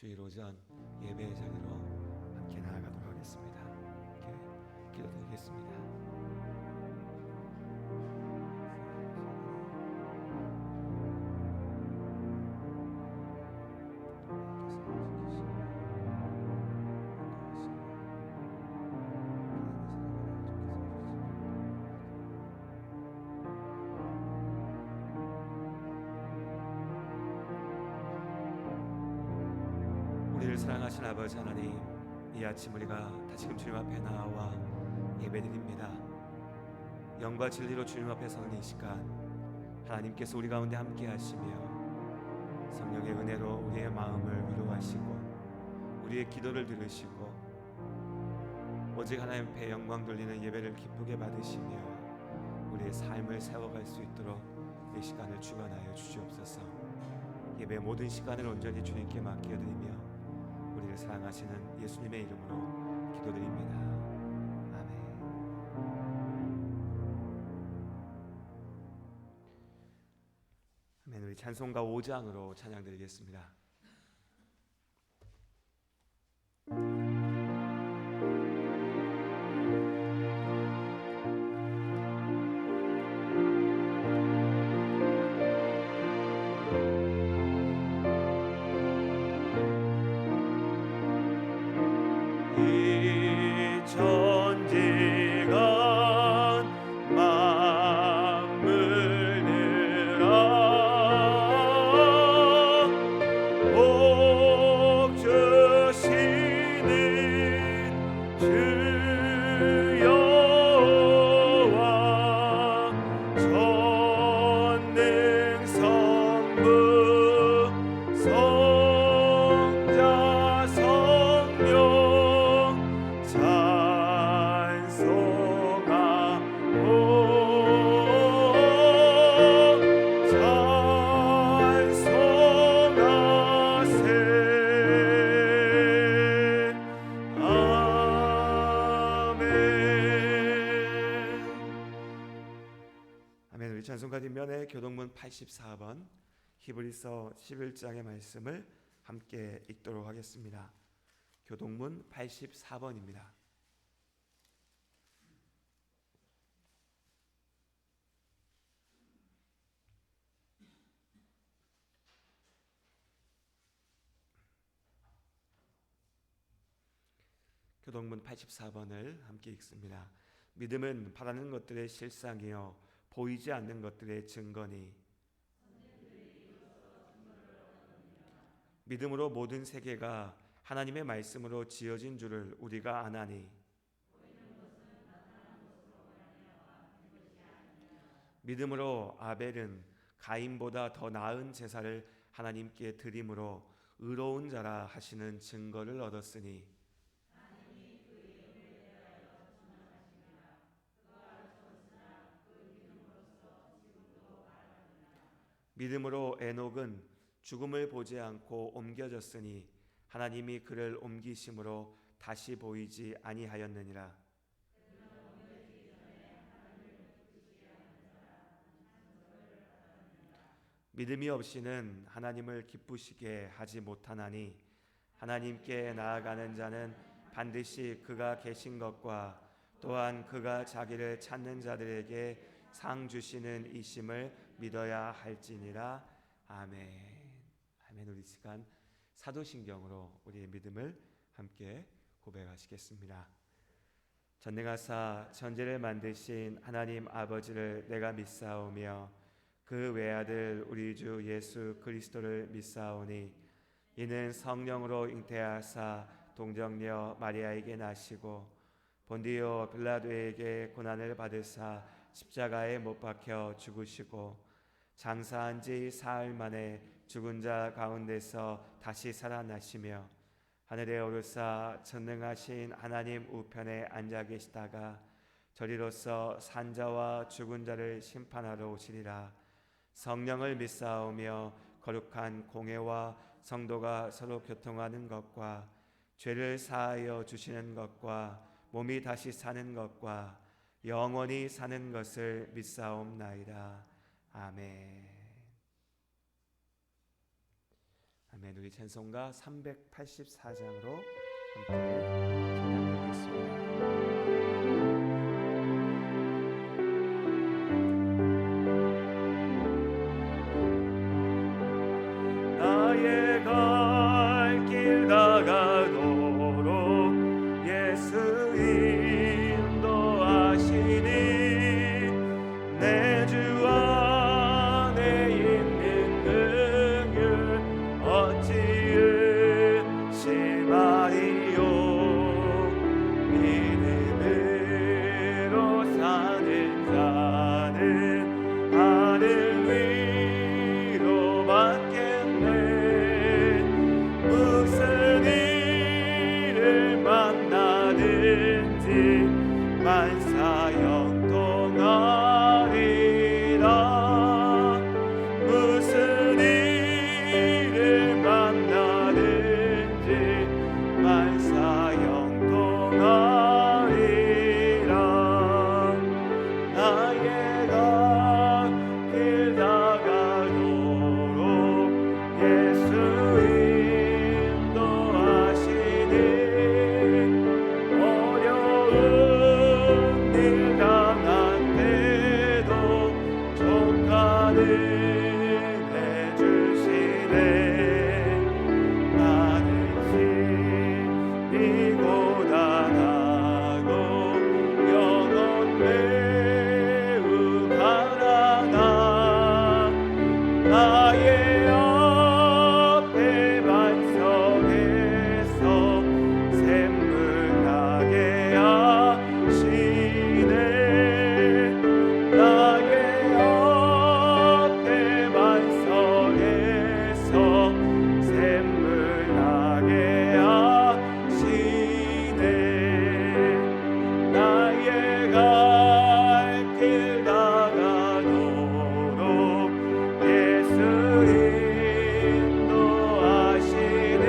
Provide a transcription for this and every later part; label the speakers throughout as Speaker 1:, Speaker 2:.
Speaker 1: 주일 오전 예배의 자리로 함께 나아가도록 하겠습니다. 함께 기도드리겠습니다. 우리를 사랑하신 아버지 하나님, 이 아침 우리가 다시금 주님 앞에 나와 예배드립니다. 영과 진리로 주님 앞에 서는 이 시간, 하나님께서 우리 가운데 함께 하시며 성령의 은혜로 우리의 마음을 위로하시고 우리의 기도를 들으시고 오직 하나님 앞에 영광 돌리는 예배를 기쁘게 받으시며 우리의 삶을 세워갈 수 있도록 이 시간을 주관하여 주시옵소서. 예배 모든 시간을 온전히 주님께 맡겨드리며 우리를 사랑하시는 예수님의 이름으로 기도드립니다. 아멘. 아멘. 우리 찬송가 5장으로 찬양드리겠습니다. 찬송가 뒷면에 교동문 84번 히브리서 11장의 말씀을 함께 읽도록 하겠습니다. 교동문 84번입니다. 교동문 84번을 함께 읽습니다. 믿음은 바라는 것들의 실상이요 보이지 않는 것들의 증거니 믿음으로 모든 세계가 하나님의 말씀으로 지어진 줄을 우리가 아나니 믿음으로 아벨은 가인보다 더 나은 제사를 하나님께 드림으로 의로운 자라 하시는 증거를 얻었으니 믿음으로 에녹은 죽음을 보지 않고 옮겨졌으니 하나님이 그를 옮기심으로 다시 보이지 아니하였느니라. 믿음이 없이는 하나님을 기쁘시게 하지 못하나니 하나님께 나아가는 자는 반드시 그가 계신 것과 또한 그가 자기를 찾는 자들에게 상 주시는 이심을 믿어야 할지니라. 아멘. 아멘. 우리 시간 사도신경으로 우리의 믿음을 함께 고백하시겠습니다. 전능하사 천지를 만드신 하나님 아버지를 내가 믿사오며 그 외아들 우리 주 예수 그리스도를 믿사오니 이는 성령으로 잉태하사 동정녀 마리아에게 나시고 본디오 빌라도에게 고난을 받으사 십자가에 못 박혀 죽으시고 장사한 지 사흘 만에 죽은 자 가운데서 다시 살아나시며 하늘에 오르사 전능하신 하나님 우편에 앉아 계시다가 저리로서 산자와 죽은 자를 심판하러 오시리라. 성령을 믿사오며 거룩한 공회와 성도가 서로 교통하는 것과 죄를 사하여 주시는 것과 몸이 다시 사는 것과 영원히 사는 것을 믿사옵나이다. 아멘. 아멘. 우리 찬송가 384장으로 함께 찬양드리겠습니다. 나의 갈 길 다가도록 예수 인도하시니 내 주 안에 있는 능률 어찌 의심하리요. 믿음으로 사는 자는 하늘 위로 받겠네. 무슨 일을 만나든지 만사 형통하리라. 무슨 일을 만나든지 만사 형통하리라. 나의 갈 길 다가도록 예수 인도하시니 어려운 일 당한 때도 족하는 해주시네. 나는 신이고 당하고 영혼 매우 가난하. 나의 앞에 반석에서 샘물 나게 하시네. 나의 앞에 반석에서 샘물 나게 하시네. 나의 갈 길 다가도록 예수 인도하시니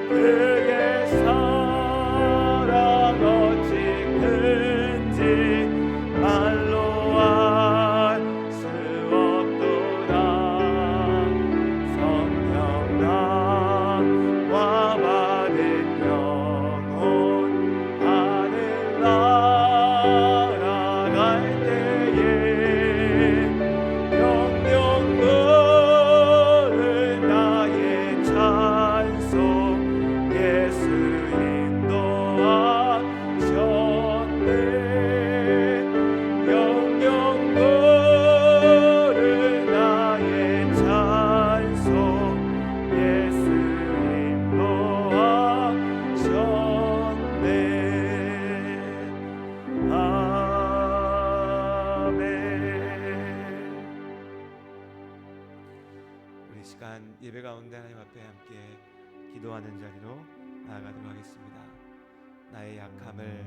Speaker 1: 그의 사랑 어찌 큰지 말로 할 수 없도다. 성령 나와 받은 영혼 하늘 날아갈 때에 영영 부른 나의 찬송 예수 인도하셨네. 영영 부른 나의 찬송 예수 인도하셨네. 아멘. 우리 시간 예배 가운데 하나님 앞에 함께 기도하는 자리로 나아가도록 하겠습니다. 나의 약함을,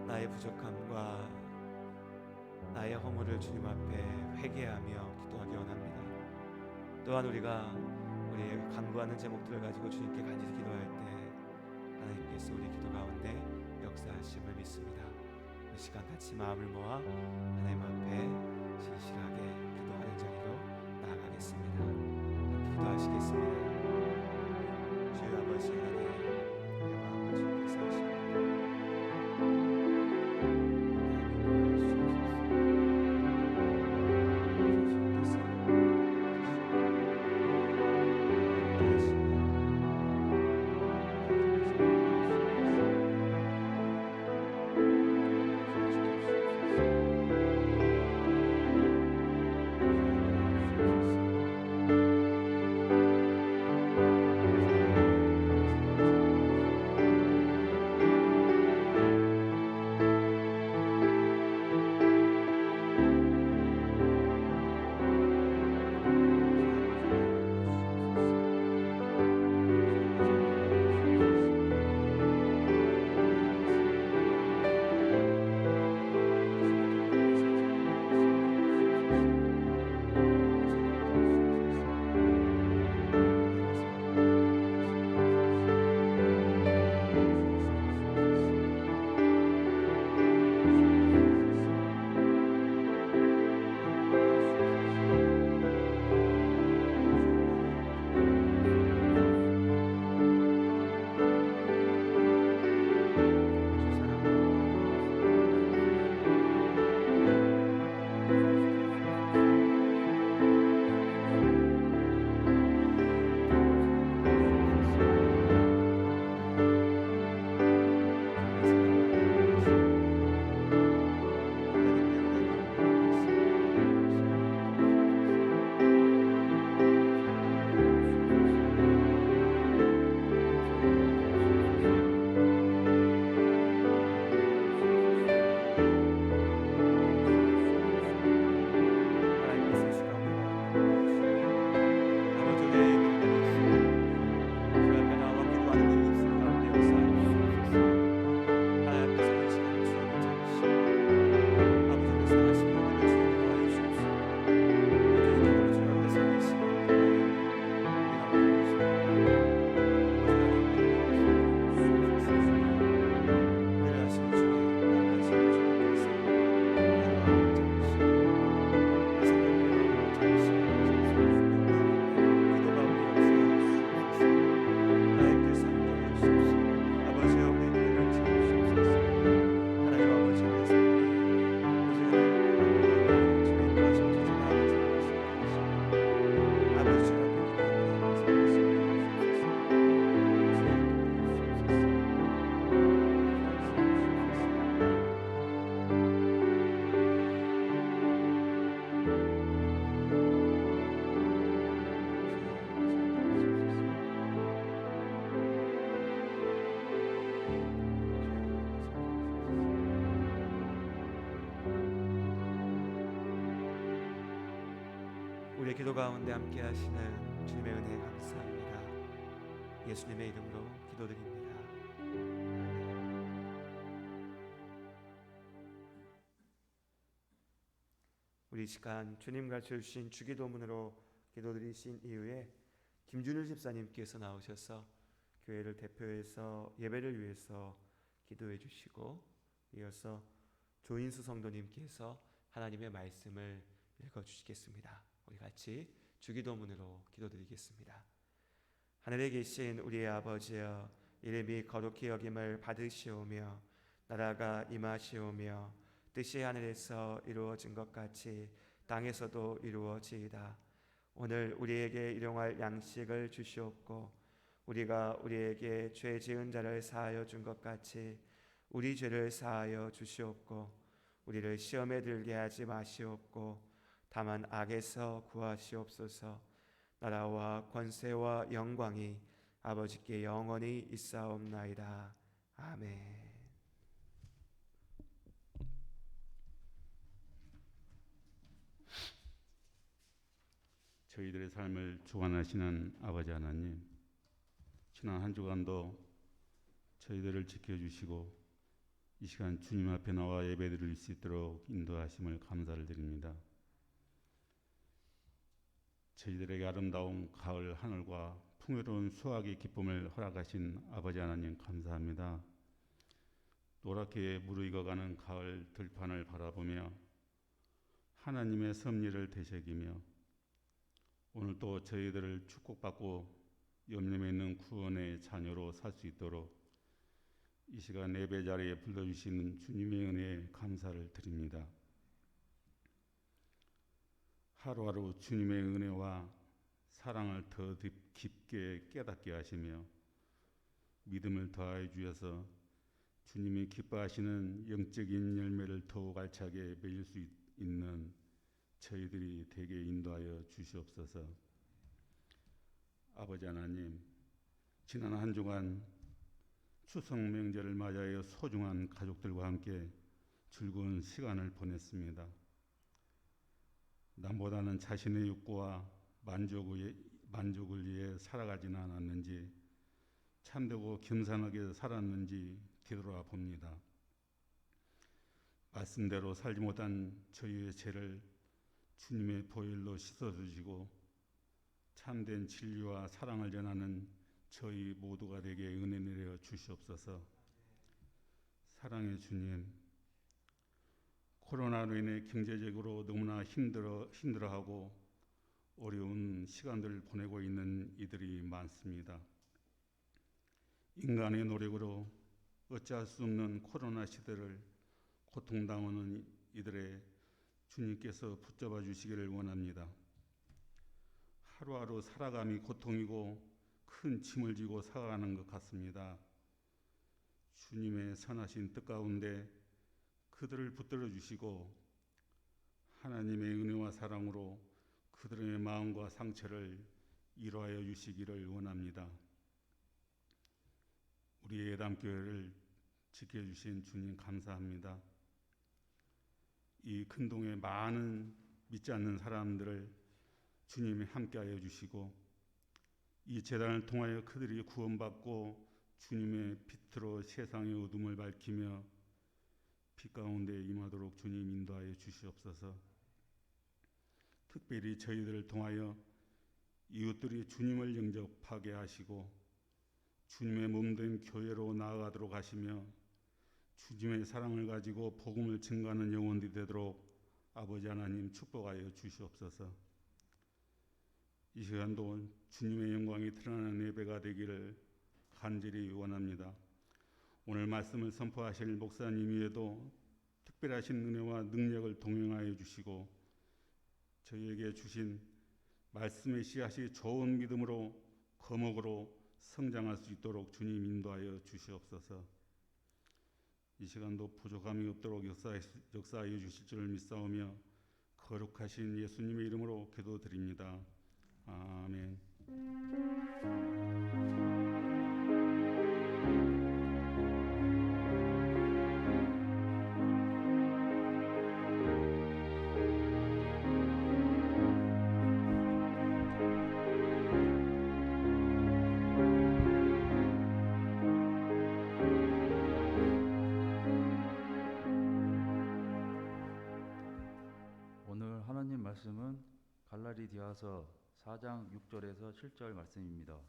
Speaker 1: 나의 부족함과 나의 허물을 주님 앞에 회개하며 기도하기 원합니다. 또한 우리가 우리의 간구하는 제목들을 가지고 주님께 간절히 기도할 때 하나님께서 우리 기도 가운데 역사하심을 믿습니다. 이 시간 같이 마음을 모아 하나님 앞에 진실하게 기도하는 자리로 나아가겠습니다. 기도하시겠습니다. 주여 아버지 하나님, 우리의 마음을 주께서 하십니다. 기도 가운데 함께 하시는 주님의 은혜 감사합니다. 예수님의 이름으로 기도드립니다. 우리 이 시간 주님 가르쳐 주신 주기도문으로 기도드리신 이후에 김준일 집사님께서 나오셔서 교회를 대표해서 예배를 위해서 기도해 주시고, 이어서 조인수 성도님께서 하나님의 말씀을 읽어 주시겠습니다. 우리 같이 주기도문으로 기도드리겠습니다. 하늘에 계신 우리의 아버지여, 이름이 거룩히 여김을 받으시오며 나라가 임하시오며 뜻이 하늘에서 이루어진 것 같이 땅에서도 이루어지이다. 오늘 우리에게 일용할 양식을 주시옵고, 우리가 우리에게 죄 지은 자를 사하여 준 것 같이 우리 죄를 사하여 주시옵고, 우리를 시험에 들게 하지 마시옵고 다만 악에서 구하시옵소서. 나라와 권세와 영광이 아버지께 영원히 있사옵나이다. 아멘.
Speaker 2: 저희들의 삶을 주관하시는 아버지 하나님, 지난 한 주간도 저희들을 지켜주시고 이 시간 주님 앞에 나와 예배드릴 수 있도록 인도하심을 감사를 드립니다. 저희들에게 아름다운 가을 하늘과 풍요로운 수확의 기쁨을 허락하신 아버지 하나님 감사합니다. 노랗게 무르익어가는 가을 들판을 바라보며 하나님의 섭리를 되새기며 오늘 또 저희들을 축복받고 염려에 있는 구원의 자녀로 살 수 있도록 이 시간 예배 자리에 불러주시는 주님의 은혜에 감사를 드립니다. 하루하루 주님의 은혜와 사랑을 더 깊게 깨닫게 하시며 믿음을 더하여 주셔서 주님이 기뻐하시는 영적인 열매를 더욱 알차게 맺을 수 있는 저희들이 되게 인도하여 주시옵소서. 아버지 하나님, 지난 한 주간 추석 명절을 맞이하여 소중한 가족들과 함께 즐거운 시간을 보냈습니다. 남보다는 자신의 욕구와 만족을 위해 살아가지는 않았는지, 참되고 겸손하게 살았는지 되돌아 봅니다. 말씀대로 살지 못한 저희의 죄를 주님의 보혈로 씻어주시고 참된 진리와 사랑을 전하는 저희 모두가 되게 은혜 내려 주시옵소서. 사랑의 주님, 코로나로 인해 경제적으로 너무나 힘들어하고 어려운 시간들을 보내고 있는 이들이 많습니다. 인간의 노력으로 어찌할 수 없는 코로나 시대를 고통당하는 이들의 주님께서 붙잡아 주시기를 원합니다. 하루하루 살아감이 고통이고 큰 짐을 지고 살아가는 것 같습니다. 주님의 선하신 뜻 가운데 그들을 붙들어 주시고 하나님의 은혜와 사랑으로 그들의 마음과 상처를 위로하여 주시기를 원합니다. 우리 예담교회를 지켜주신 주님 감사합니다. 이 큰 동에 많은 믿지 않는 사람들을 주님이 함께하여 주시고 이 재단을 통하여 그들이 구원받고 주님의 빛으로 세상의 어둠을 밝히며 빛 가운데 임하도록 주님 인도하여 주시옵소서. 특별히 저희들을 통하여 이웃들이 주님을 영접하게 하시고 주님의 몸된 교회로 나아가도록 하시며 주님의 사랑을 가지고 복음을 증거하는 영혼들이 되도록 아버지 하나님 축복하여 주시옵소서. 이 시간도 주님의 영광이 드러나는 예배가 되기를 간절히 원합니다. 오늘 말씀을 선포하실 목사님 위에도 특별하신 은혜와 능력을 동행하여 주시고 저희에게 주신 말씀의 씨앗이 좋은 믿음으로 거목으로 성장할 수 있도록 주님 인도하여 주시옵소서. 이 시간도 부족함이 없도록 역사하여 주실 줄 믿사오며 거룩하신 예수님의 이름으로 기도드립니다. 아멘.
Speaker 3: 야서 4장 6절에서 7절 말씀입니다.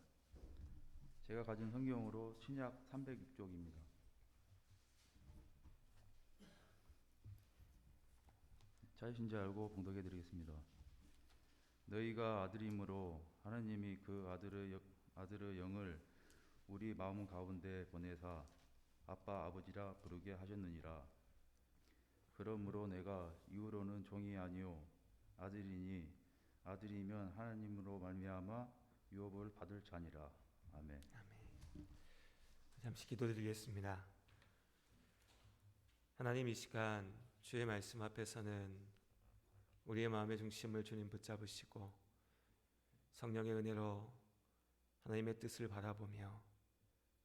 Speaker 3: 제가 가진 성경으로 신약 306쪽입니다. 찾으신 줄 알고 봉독해 드리겠습니다. 너희가 아들이므로 하나님이 그 아들의 영을 우리 마음 가운데 보내사 아빠 아버지라 부르게 하셨느니라. 그러므로 내가 이후로는 종이 아니요 아들이니 아들이면 하나님으로 말미암아 유업을 받을 자니라. 아멘.
Speaker 1: 잠시 기도드리겠습니다. 하나님, 이 시간 주의 말씀 앞에서는 우리의 마음의 중심을 주님 붙잡으시고 성령의 은혜로 하나님의 뜻을 바라보며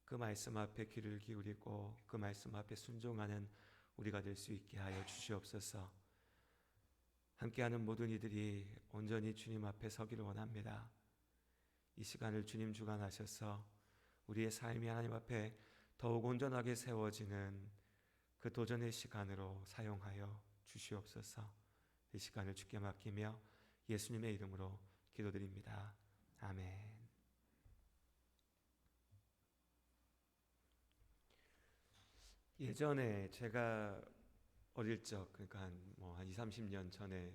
Speaker 1: 그 말씀 앞에 귀를 기울이고 그 말씀 앞에 순종하는 우리가 될 수 있게 하여 주시옵소서. 함께하는 모든 이들이 온전히 주님 앞에 서기를 원합니다. 이 시간을 주님 주관하셔서 우리의 삶이 하나님 앞에 더욱 온전하게 세워지는 그 도전의 시간으로 사용하여 주시옵소서. 이 시간을 주께 맡기며 예수님의 이름으로 기도드립니다. 아멘. 예전에 제가 어릴 적, 그러니까 한 20, 30년 전에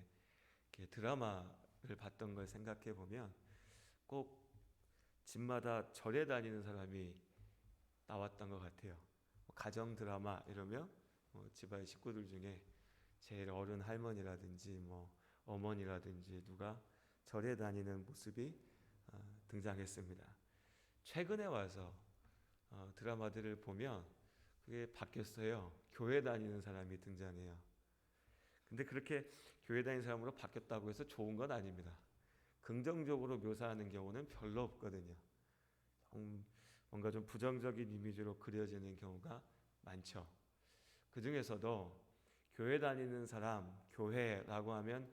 Speaker 1: 이렇게 드라마를 봤던 걸 생각해 보면 꼭 집마다 절에 다니는 사람이 나왔던 것 같아요. 가정 드라마 이러면 집안 식구들 중에 제일 어른 할머니라든지 어머니라든지 누가 절에 다니는 모습이 등장했습니다. 최근에 와서 드라마들을 보면 그게 바뀌었어요. 교회 다니는 사람이 등장해요. 근데 그렇게 교회 다니는 사람으로 바뀌었다고 해서 좋은 건 아닙니다. 긍정적으로 묘사하는 경우는 별로 없거든요. 뭔가 좀 부정적인 이미지로 그려지는 경우가 많죠. 그 중에서도 교회 다니는 사람, 교회라고 하면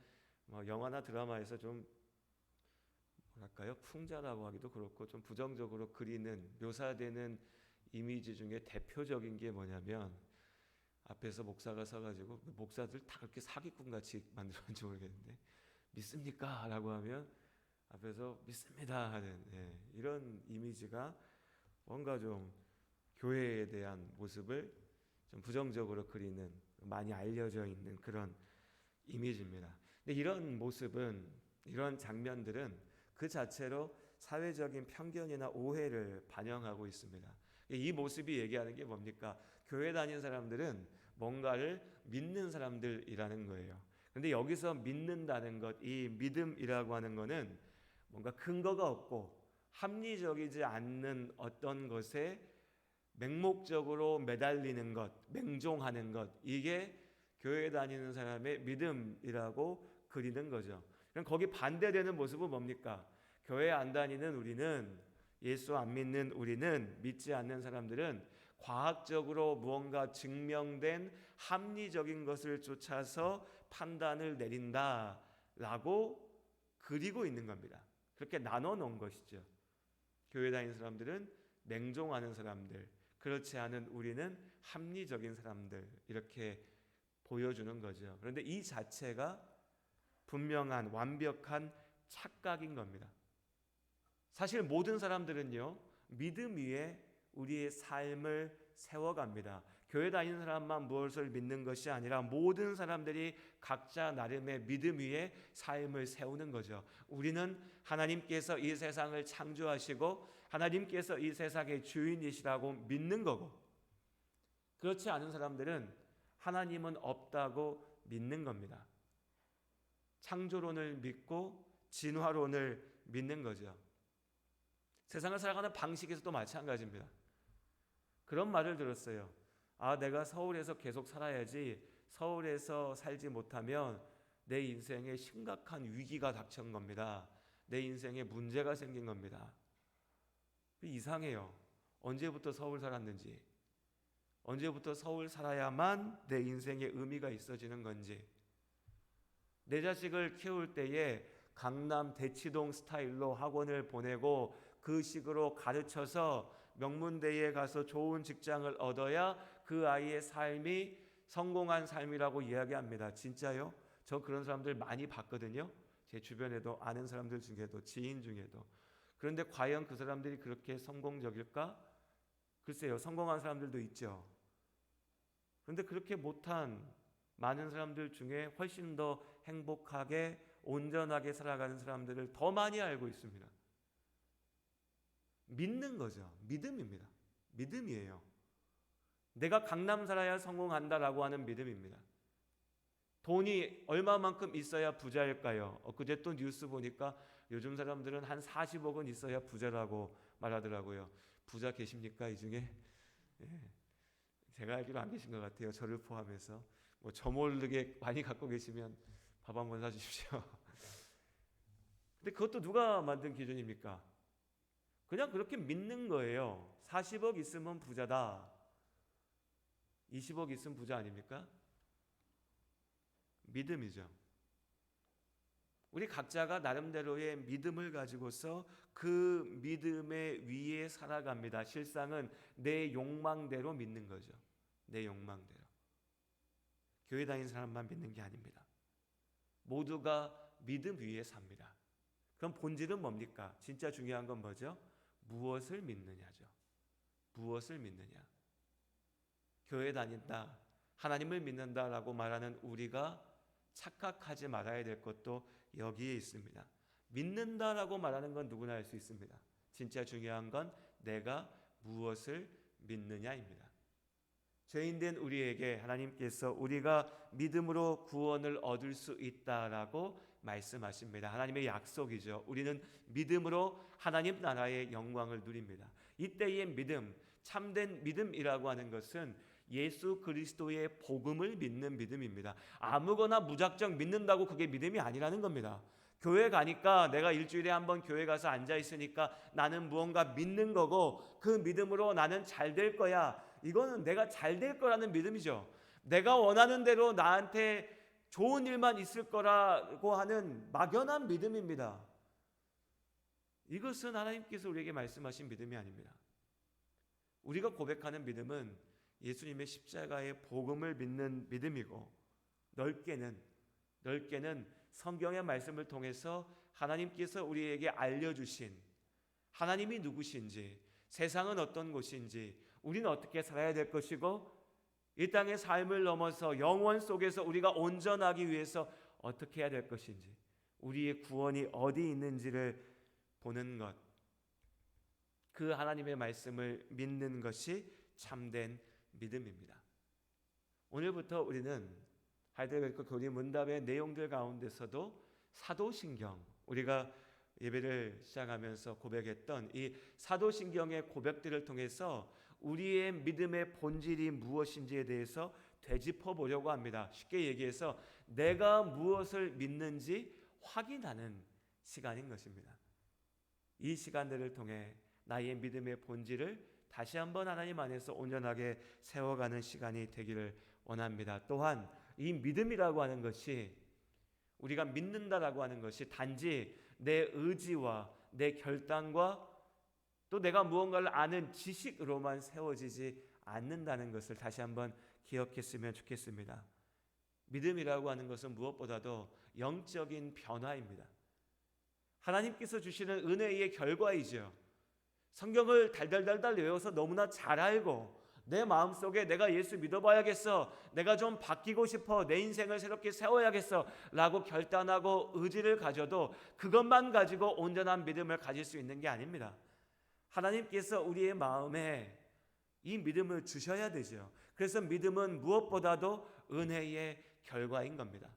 Speaker 1: 영화나 드라마에서 좀 뭐랄까요? 풍자라고 하기도 그렇고 좀 부정적으로 그리는, 묘사되는 이미지 중에 대표적인 게 뭐냐면 앞에서 목사가 서가지고, 목사들 다 그렇게 사기꾼같이 만들었는지 모르겠는데 믿습니까? 라고 하면 앞에서 믿습니다 하는 이런 이미지가 뭔가 좀 교회에 대한 모습을 좀 부정적으로 그리는, 많이 알려져 있는 그런 이미지입니다. 근데 이런 모습은, 이런 장면들은 그 자체로 사회적인 편견이나 오해를 반영하고 있습니다. 이 모습이 얘기하는 게 뭡니까? 교회 다니는 사람들은 뭔가를 믿는 사람들이라는 거예요. 그런데 여기서 믿는다는 것, 이 믿음이라고 하는 것은 뭔가 근거가 없고 합리적이지 않는 어떤 것에 맹목적으로 매달리는 것, 맹종하는 것, 이게 교회 다니는 사람의 믿음이라고 그리는 거죠. 그럼 거기 반대되는 모습은 뭡니까? 교회 안 다니는 우리는, 예수 안 믿는 우리는, 믿지 않는 사람들은 과학적으로 무언가 증명된 합리적인 것을 쫓아서 판단을 내린다라고 그리고 있는 겁니다. 그렇게 나눠 놓은 것이죠. 교회 다니는 사람들은 맹종하는 사람들, 그렇지 않은 우리는 합리적인 사람들, 이렇게 보여주는 거죠. 그런데 이 자체가 분명한 완벽한 착각인 겁니다. 사실 모든 사람들은요, 믿음 위에 우리의 삶을 세워갑니다. 교회 다니는 사람만 무엇을 믿는 것이 아니라 모든 사람들이 각자 나름의 믿음 위에 삶을 세우는 거죠. 우리는 하나님께서 이 세상을 창조하시고 하나님께서 이 세상의 주인이시라고 믿는 거고, 그렇지 않은 사람들은 하나님은 없다고 믿는 겁니다. 창조론을 믿고 진화론을 믿는 거죠. 세상을 살아가는 방식에서도 마찬가지입니다. 그런 말을 들었어요. 내가 서울에서 계속 살아야지, 서울에서 살지 못하면 내 인생에 심각한 위기가 닥친 겁니다. 내 인생에 문제가 생긴 겁니다. 이상해요. 언제부터 서울 살았는지, 언제부터 서울 살아야만 내 인생에 의미가 있어지는 건지. 내 자식을 키울 때에 강남 대치동 스타일로 학원을 보내고 그 식으로 가르쳐서 명문대에 가서 좋은 직장을 얻어야 그 아이의 삶이 성공한 삶이라고 이야기합니다. 진짜요? 저 그런 사람들 많이 봤거든요. 제 주변에도 아는 사람들 중에도 지인 중에도. 그런데 과연 그 사람들이 그렇게 성공적일까? 글쎄요, 성공한 사람들도 있죠. 그런데 그렇게 못한 많은 사람들 중에 훨씬 더 행복하게 온전하게 살아가는 사람들을 더 많이 알고 있습니다. 믿는 거죠. 믿음입니다. 믿음이에요. 내가 강남 살아야 성공한다라고 하는 믿음입니다. 돈이 얼마만큼 있어야 부자일까요? 그제 또 뉴스 보니까 요즘 사람들은 한 40억은 있어야 부자라고 말하더라고요. 부자 계십니까 이 중에? 예. 제가 알기로 안 계신 것 같아요. 저를 포함해서. 저 모르게 많이 갖고 계시면 밥 한번 사주십시오. 근데 그것도 누가 만든 기준입니까? 그냥 그렇게 믿는 거예요. 40억 있으면 부자다. 20억 있으면 부자 아닙니까? 믿음이죠. 우리 각자가 나름대로의 믿음을 가지고서 그 믿음의 위에 살아갑니다. 실상은 내 욕망대로 믿는 거죠. 내 욕망대로. 교회 다니는 사람만 믿는 게 아닙니다. 모두가 믿음 위에 삽니다. 그럼 본질은 뭡니까? 진짜 중요한 건 뭐죠? 무엇을 믿느냐죠. 무엇을 믿느냐. 교회 다닌다, 하나님을 믿는다라고 말하는 우리가 착각하지 말아야 될 것도 여기에 있습니다. 믿는다라고 말하는 건 누구나 할 수 있습니다. 진짜 중요한 건 내가 무엇을 믿느냐입니다. 죄인된 우리에게 하나님께서 우리가 믿음으로 구원을 얻을 수 있다라고 말씀하십니다. 하나님의 약속이죠. 우리는 믿음으로 하나님 나라의 영광을 누립니다. 이때의 믿음, 참된 믿음이라고 하는 것은 예수 그리스도의 복음을 믿는 믿음입니다. 아무거나 무작정 믿는다고 그게 믿음이 아니라는 겁니다. 교회 가니까 내가 일주일에 한번 교회 가서 앉아 있으니까 나는 무언가 믿는 거고 그 믿음으로 나는 잘 될 거야. 이거는 내가 잘 될 거라는 믿음이죠. 내가 원하는 대로 나한테 좋은 일만 있을 거라고 하는 막연한 믿음입니다. 이것은 하나님께서 우리에게 말씀하신 믿음이 아닙니다. 우리가 고백하는 믿음은 예수님의 십자가의 복음을 믿는 믿음이고 넓게는 성경의 말씀을 통해서 하나님께서 우리에게 알려주신 하나님이 누구신지, 세상은 어떤 곳인지, 우리는 어떻게 살아야 될 것이고 이 땅의 삶을 넘어서 영원 속에서 우리가 온전하기 위해서 어떻게 해야 될 것인지, 우리의 구원이 어디 있는지를 보는 것, 그 하나님의 말씀을 믿는 것이 참된 믿음입니다. 오늘부터 우리는 하이델베르크 교리 문답의 내용들 가운데서도 사도신경, 우리가 예배를 시작하면서 고백했던 이 사도신경의 고백들을 통해서 우리의 믿음의 본질이 무엇인지에 대해서 되짚어 보려고 합니다. 쉽게 얘기해서 내가 무엇을 믿는지 확인하는 시간인 것입니다. 이 시간들을 통해 나의 믿음의 본질을 다시 한번 하나님 안에서 온전하게 세워가는 시간이 되기를 원합니다. 또한 이 믿음이라고 하는 것이, 우리가 믿는다라고 하는 것이 단지 내 의지와 내 결단과 또 내가 무언가를 아는 지식으로만 세워지지 않는다는 것을 다시 한번 기억했으면 좋겠습니다. 믿음이라고 하는 것은 무엇보다도 영적인 변화입니다. 하나님께서 주시는 은혜의 결과이죠. 성경을 달달달달 외워서 너무나 잘 알고 내 마음속에 내가 예수 믿어봐야겠어, 내가 좀 바뀌고 싶어, 내 인생을 새롭게 세워야겠어 라고 결단하고 의지를 가져도 그것만 가지고 온전한 믿음을 가질 수 있는 게 아닙니다. 하나님께서 우리의 마음에 이 믿음을 주셔야 되죠. 그래서 믿음은 무엇보다도 은혜의 결과인 겁니다.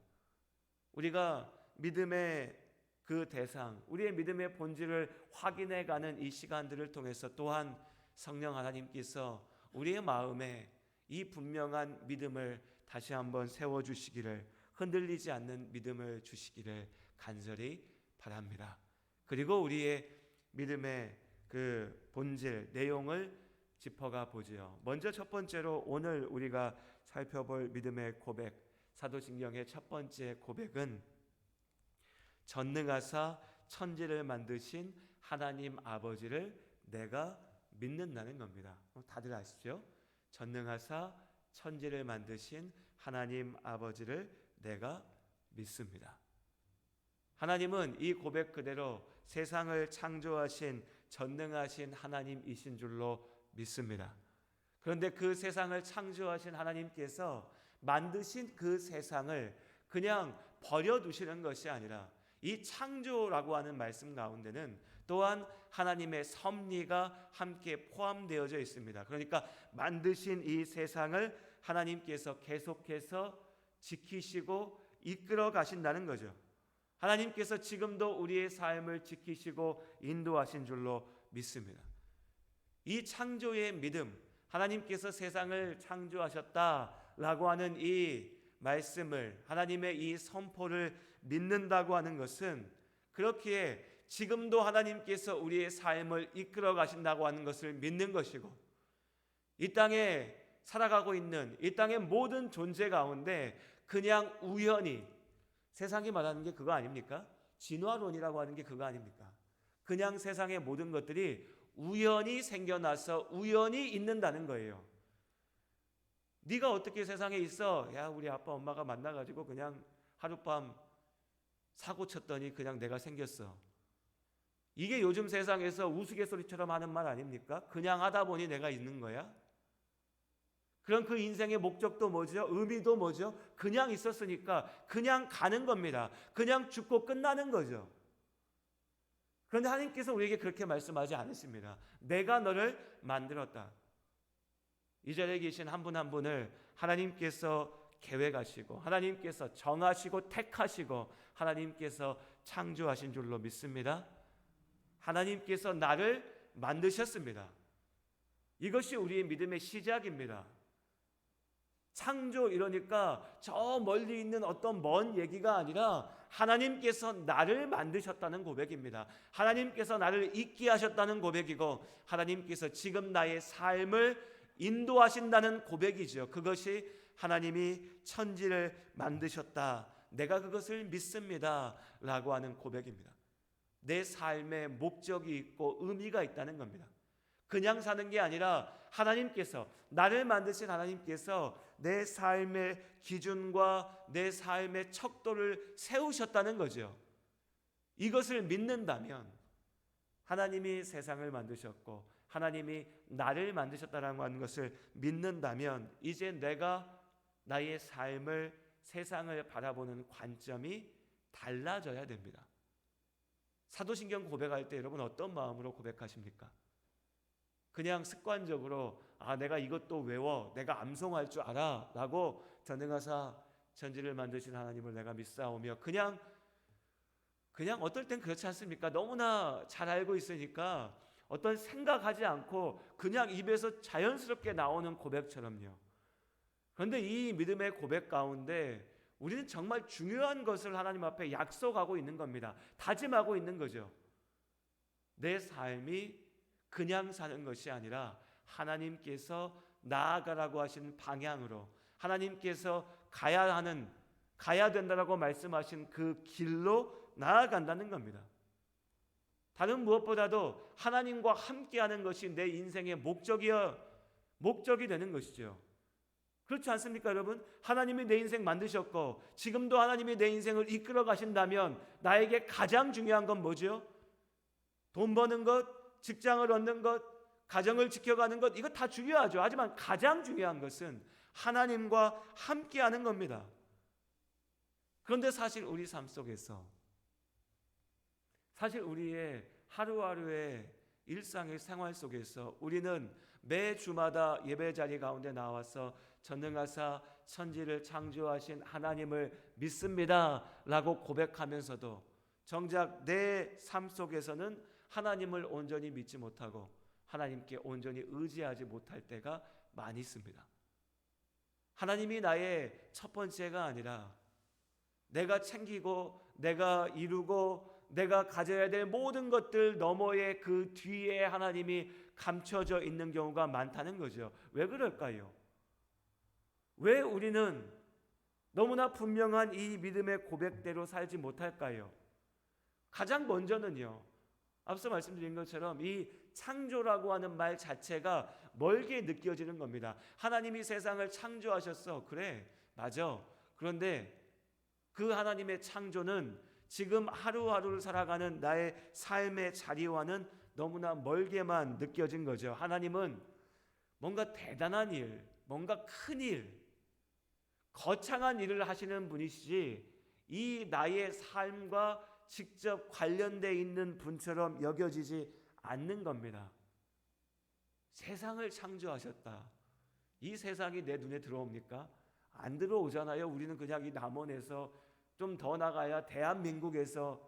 Speaker 1: 우리가 믿음의 그 대상, 우리의 믿음의 본질을 확인해가는 이 시간들을 통해서 또한 성령 하나님께서 우리의 마음에 이 분명한 믿음을 다시 한번 세워주시기를, 흔들리지 않는 믿음을 주시기를 간절히 바랍니다. 그리고 우리의 믿음의 그 본질, 내용을 짚어가 보지요. 먼저 첫 번째로 오늘 우리가 살펴볼 믿음의 고백, 사도신경의 첫 번째 고백은 전능하사 천지를 만드신 하나님 아버지를 내가 믿는다는 겁니다. 다들 아시죠? 전능하사 천지를 만드신 하나님 아버지를 내가 믿습니다. 하나님은 이 고백 그대로 세상을 창조하신 전능하신 하나님이신 줄로 믿습니다. 그런데 그 세상을 창조하신 하나님께서 만드신 그 세상을 그냥 버려두시는 것이 아니라 이 창조라고 하는 말씀 가운데는 또한 하나님의 섭리가 함께 포함되어져 있습니다. 그러니까 만드신 이 세상을 하나님께서 계속해서 지키시고 이끌어 가신다는 거죠. 하나님께서 지금도 우리의 삶을 지키시고 인도하신 줄로 믿습니다. 이 창조의 믿음, 하나님께서 세상을 창조하셨다라고 하는 이 말씀을, 하나님의 이 선포를 믿는다고 하는 것은 그렇기에 지금도 하나님께서 우리의 삶을 이끌어 가신다고 하는 것을 믿는 것이고, 이 땅에 살아가고 있는 이 땅의 모든 존재 가운데 그냥 우연히, 세상이 말하는 게 그거 아닙니까? 진화론이라고 하는 게 그거 아닙니까? 그냥 세상의 모든 것들이 우연히 생겨나서 우연히 있는다는 거예요. 네가 어떻게 세상에 있어? 야, 우리 아빠 엄마가 만나가지고 그냥 하룻밤 사고 쳤더니 그냥 내가 생겼어. 이게 요즘 세상에서 우스갯소리처럼 하는 말 아닙니까? 그냥 하다 보니 내가 있는 거야? 그럼 그 인생의 목적도 뭐죠? 의미도 뭐죠? 그냥 있었으니까 그냥 가는 겁니다. 그냥 죽고 끝나는 거죠. 그런데 하나님께서 우리에게 그렇게 말씀하지 않으십니다. 내가 너를 만들었다. 이 자리에 계신 한 분 한 분을 하나님께서 계획하시고 하나님께서 정하시고 택하시고 하나님께서 창조하신 줄로 믿습니다. 하나님께서 나를 만드셨습니다. 이것이 우리의 믿음의 시작입니다. 창조 이러니까 저 멀리 있는 어떤 먼 얘기가 아니라 하나님께서 나를 만드셨다는 고백입니다. 하나님께서 나를 있게 하셨다는 고백이고 하나님께서 지금 나의 삶을 인도하신다는 고백이죠. 그것이 하나님이 천지를 만드셨다, 내가 그것을 믿습니다 라고 하는 고백입니다. 내 삶에 목적이 있고 의미가 있다는 겁니다. 그냥 사는 게 아니라 하나님께서, 나를 만드신 하나님께서 내 삶의 기준과 내 삶의 척도를 세우셨다는 거죠. 이것을 믿는다면, 하나님이 세상을 만드셨고 하나님이 나를 만드셨다라고 하는 것을 믿는다면 이제 내가 나의 삶을, 세상을 바라보는 관점이 달라져야 됩니다. 사도신경 고백할 때 여러분 어떤 마음으로 고백하십니까? 그냥 습관적으로 내가 이것도 외워, 내가 암송할 줄 알아 라고 전능하사 천지를 만드신 하나님을 내가 믿사오며 그냥 어떨 땐 그렇지 않습니까? 너무나 잘 알고 있으니까 어떤 생각하지 않고 그냥 입에서 자연스럽게 나오는 고백처럼요. 그런데 이 믿음의 고백 가운데 우리는 정말 중요한 것을 하나님 앞에 약속하고 있는 겁니다. 다짐하고 있는 거죠. 내 삶이 그냥 사는 것이 아니라 하나님께서 나아가라고 하신 방향으로, 하나님께서 가야 된다라고 말씀하신 그 길로 나아간다는 겁니다. 다른 무엇보다도 하나님과 함께하는 것이 내 인생의 목적이 되는 것이죠. 그렇지 않습니까, 여러분? 하나님이 내 인생 만드셨고 지금도 하나님이 내 인생을 이끌어 가신다면 나에게 가장 중요한 건 뭐죠? 돈 버는 것, 직장을 얻는 것, 가정을 지켜가는 것, 이거 다 중요하죠. 하지만 가장 중요한 것은 하나님과 함께하는 겁니다. 그런데 사실 우리 삶 속에서, 사실 우리의 하루하루의 일상의 생활 속에서 우리는 매 주마다 예배 자리 가운데 나와서 전능하사 천지를 창조하신 하나님을 믿습니다 라고 고백하면서도 정작 내 삶 속에서는 하나님을 온전히 믿지 못하고 하나님께 온전히 의지하지 못할 때가 많이 있습니다. 하나님이 나의 첫 번째가 아니라 내가 챙기고 내가 이루고 내가 가져야 될 모든 것들 너머의 그 뒤에 하나님이 감춰져 있는 경우가 많다는 거죠. 왜 그럴까요? 왜 우리는 너무나 분명한 이 믿음의 고백대로 살지 못할까요? 가장 먼저는요, 앞서 말씀드린 것처럼 이 창조라고 하는 말 자체가 멀게 느껴지는 겁니다. 하나님이 세상을 창조하셨어. 그래, 맞아. 그런데 그 하나님의 창조는 지금 하루하루를 살아가는 나의 삶의 자리와는 너무나 멀게만 느껴진 거죠. 하나님은 뭔가 대단한 일, 뭔가 큰 일, 거창한 일을 하시는 분이시지 이 나의 삶과 직접 관련되어 있는 분처럼 여겨지지 않는 겁니다. 세상을 창조하셨다. 이 세상이 내 눈에 들어옵니까? 안 들어오잖아요. 우리는 그냥 이 남원에서 좀 더 나가야 대한민국에서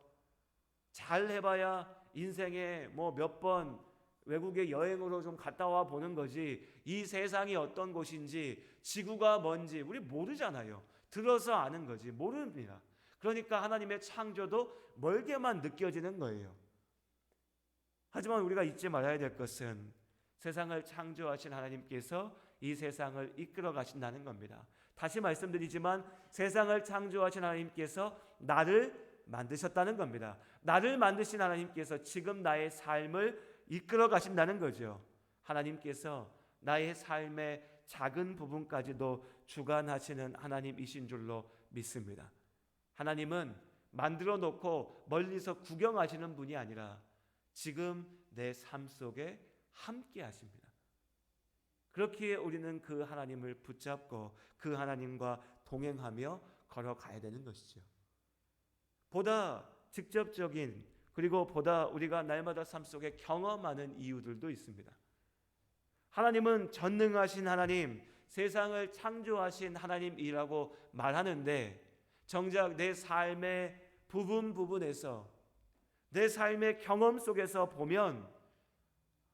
Speaker 1: 잘 해봐야 인생에 뭐 몇 번 외국에 여행으로 좀 갔다 와 보는 거지 이 세상이 어떤 곳인지 지구가 뭔지 우리 모르잖아요. 들어서 아는 거지 모릅니다. 그러니까 하나님의 창조도 멀게만 느껴지는 거예요. 하지만 우리가 잊지 말아야 될 것은 세상을 창조하신 하나님께서 이 세상을 이끌어 가신다는 겁니다. 다시 말씀드리지만 세상을 창조하신 하나님께서 나를 만드셨다는 겁니다. 나를 만드신 하나님께서 지금 나의 삶을 이끌어 가신다는 거죠. 하나님께서 나의 삶의 작은 부분까지도 주관하시는 하나님이신 줄로 믿습니다. 하나님은 만들어 놓고 멀리서 구경하시는 분이 아니라 지금 내 삶 속에 함께 하십니다. 그렇기에 우리는 그 하나님을 붙잡고 그 하나님과 동행하며 걸어가야 되는 것이죠. 보다 직접적인 그리고 보다 우리가 날마다 삶 속에 경험하는 이유들도 있습니다. 하나님은 전능하신 하나님, 세상을 창조하신 하나님이라고 말하는데 정작 내 삶의 부분에서 내 삶의 경험 속에서 보면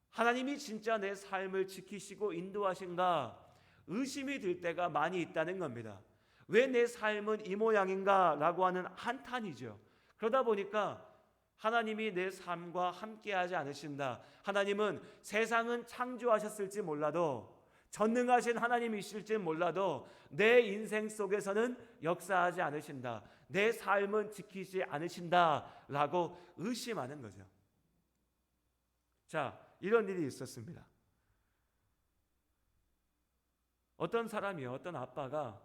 Speaker 1: 하나님이 진짜 내 삶을 지키시고 인도하신가 의심이 들 때가 많이 있다는 겁니다. 왜 내 삶은 이 모양인가 라고 하는 한탄이죠. 그러다 보니까 하나님이 내 삶과 함께하지 않으신다. 하나님은 세상은 창조하셨을지 몰라도 전능하신 하나님이실지 몰라도 내 인생 속에서는 역사하지 않으신다. 내 삶은 지키지 않으신다 라고 의심하는 거죠. 자, 이런 일이 있었습니다. 어떤 사람이요, 어떤 아빠가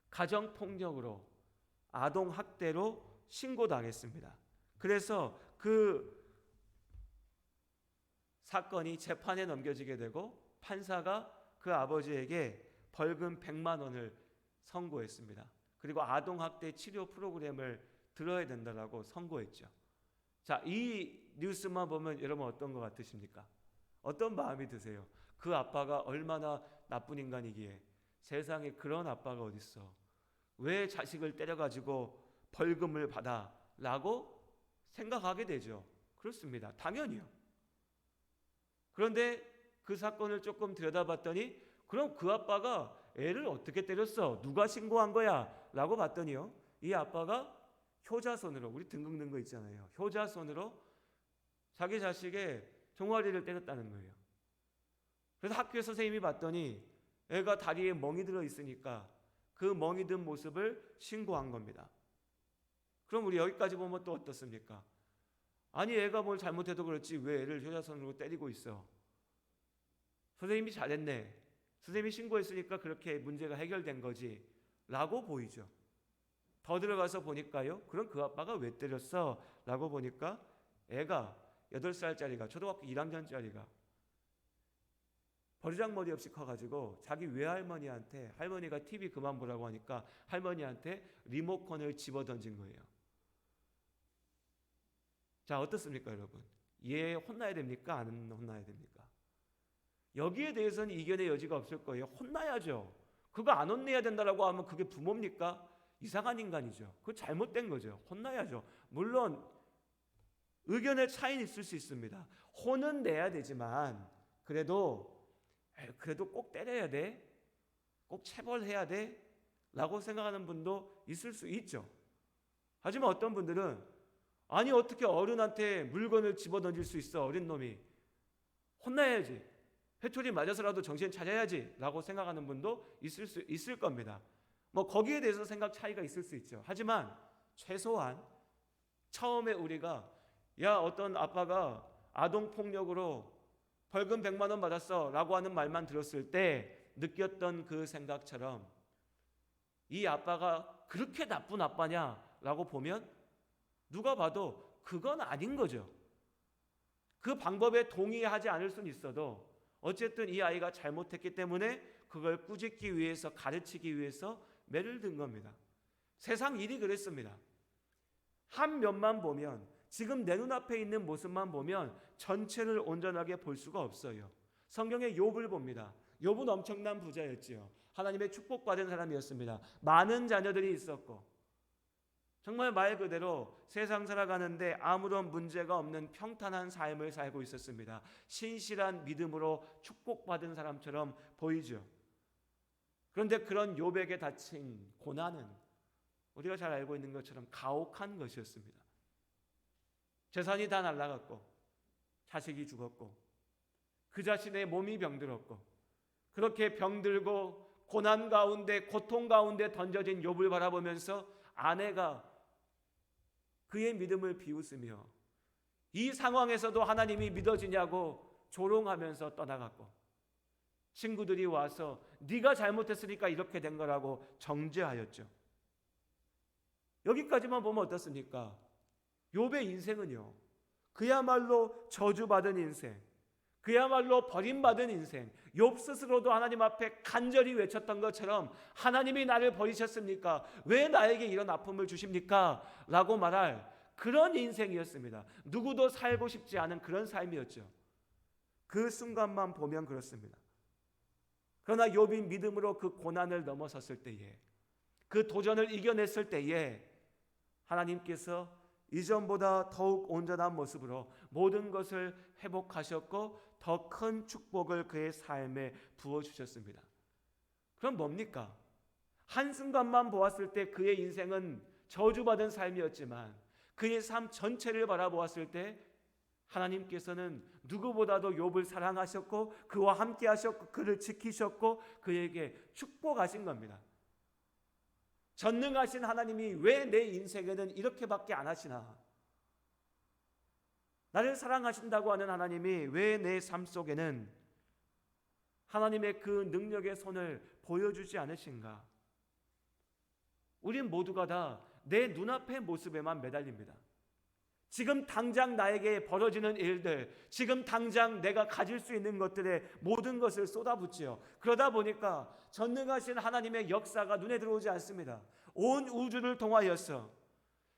Speaker 1: 가정폭력으로 아동학대로 신고당했습니다. 그래서 그 사건이 재판에 넘겨지게 되고 판사가 그 아버지에게 벌금 100만 원을 선고했습니다. 그리고 아동학대 치료 프로그램을 들어야 된다라고 선고했죠. 자, 이 뉴스만 보면 여러분 어떤 것 같으십니까? 어떤 마음이 드세요? 그 아빠가 얼마나 나쁜 인간이기에 세상에 그런 아빠가 어딨어? 왜 자식을 때려가지고 벌금을 받아? 라고 생각하게 되죠. 그렇습니다. 당연히요. 그런데 그 사건을 조금 들여다봤더니 그럼 그 아빠가 애를 어떻게 때렸어? 누가 신고한 거야? 라고 봤더니요. 이 아빠가 효자손으로, 우리 등극 는 거 있잖아요. 효자손으로 자기 자식의 종아리를 때렸다는 거예요. 그래서 학교 선생님이 봤더니 애가 다리에 멍이 들어 있으니까 그 멍이 든 모습을 신고한 겁니다. 그럼 우리 여기까지 보면 또 어떻습니까? 아니 애가 뭘 잘못해도 그렇지 왜 애를 효자손으로 때리고 있어? 선생님이 잘했네. 선생님이 신고했으니까 그렇게 문제가 해결된 거지 라고 보이죠. 더 들어가서 보니까요. 그럼 그 아빠가 왜 때렸어? 라고 보니까 애가 8살짜리가 초등학교 1학년짜리가 버르장머리 없이 커가지고 자기 외할머니한테 할머니가 TV 그만 보라고 하니까 할머니한테 리모컨을 집어던진 거예요. 자, 어떻습니까 여러분? 얘 혼나야 됩니까? 안 혼나야 됩니까? 여기에 대해서는 이견의 여지가 없을 거예요. 혼나야죠. 그거 안 혼내야 된다라고 하면 그게 부모입니까? 이상한 인간이죠. 그거 잘못된 거죠. 혼나야죠. 물론 의견의 차이는 있을 수 있습니다. 혼은 내야 되지만 그래도 꼭 때려야 돼? 꼭 체벌해야 돼? 라고 생각하는 분도 있을 수 있죠. 하지만 어떤 분들은 아니 어떻게 어른한테 물건을 집어던질 수 있어? 어린 놈이. 혼나야지. 회초리 맞아서라도 정신 차려야지 라고 생각하는 분도 있을 겁니다. 뭐 거기에 대해서 생각 차이가 있을 수 있죠. 하지만 최소한 처음에 우리가 야 어떤 아빠가 아동폭력으로 벌금 100만 원 받았어 라고 하는 말만 들었을 때 느꼈던 그 생각처럼 이 아빠가 그렇게 나쁜 아빠냐 라고 보면 누가 봐도 그건 아닌 거죠. 그 방법에 동의하지 않을 수는 있어도 어쨌든 이 아이가 잘못했기 때문에 그걸 꾸짖기 위해서, 가르치기 위해서 매를 든 겁니다. 세상 일이 그랬습니다. 한 면만 보면, 지금 내 눈앞에 있는 모습만 보면 전체를 온전하게 볼 수가 없어요. 성경에 욥을 봅니다. 욥은 엄청난 부자였지요. 하나님의 축복받은 사람이었습니다. 많은 자녀들이 있었고 정말 말 그대로 세상 살아가는데 아무런 문제가 없는 평탄한 삶을 살고 있었습니다. 신실한 믿음으로 축복받은 사람처럼 보이죠. 그런데 그런 욥에게 닥친 고난은 우리가 잘 알고 있는 것처럼 가혹한 것이었습니다. 재산이 다 날아갔고 자식이 죽었고 그 자신의 몸이 병들었고 그렇게 병들고 고난 가운데, 고통 가운데 던져진 욥을 바라보면서 아내가 그의 믿음을 비웃으며 이 상황에서도 하나님이 믿어지냐고 조롱하면서 떠나갔고 친구들이 와서 네가 잘못했으니까 이렇게 된 거라고 정죄하였죠. 여기까지만 보면 어떻습니까? 욥의 인생은요, 그야말로 저주받은 인생, 그야말로 버림받은 인생. 욥 스스로도 하나님 앞에 간절히 외쳤던 것처럼 하나님이 나를 버리셨습니까? 왜 나에게 이런 아픔을 주십니까? 라고 말할 그런 인생이었습니다. 누구도 살고 싶지 않은 그런 삶이었죠. 그 순간만 보면 그렇습니다. 그러나 욥이 믿음으로 그 고난을 넘어섰을 때에, 그 도전을 이겨냈을 때에 하나님께서 이전보다 더욱 온전한 모습으로 모든 것을 회복하셨고 더 큰 축복을 그의 삶에 부어주셨습니다. 그럼 뭡니까? 한순간만 보았을 때 그의 인생은 저주받은 삶이었지만 그의 삶 전체를 바라보았을 때 하나님께서는 누구보다도 욥을 사랑하셨고 그와 함께 하셨고 그를 지키셨고 그에게 축복하신 겁니다. 전능하신 하나님이 왜 내 인생에는 이렇게밖에 안 하시나? 나를 사랑하신다고 하는 하나님이 왜 내 삶 속에는 하나님의 그 능력의 손을 보여주지 않으신가? 우린 모두가 다 내 눈앞의 모습에만 매달립니다. 지금 당장 나에게 벌어지는 일들, 지금 당장 내가 가질 수 있는 것들에 모든 것을 쏟아붓지요. 그러다 보니까 전능하신 하나님의 역사가 눈에 들어오지 않습니다. 온 우주를 통하여서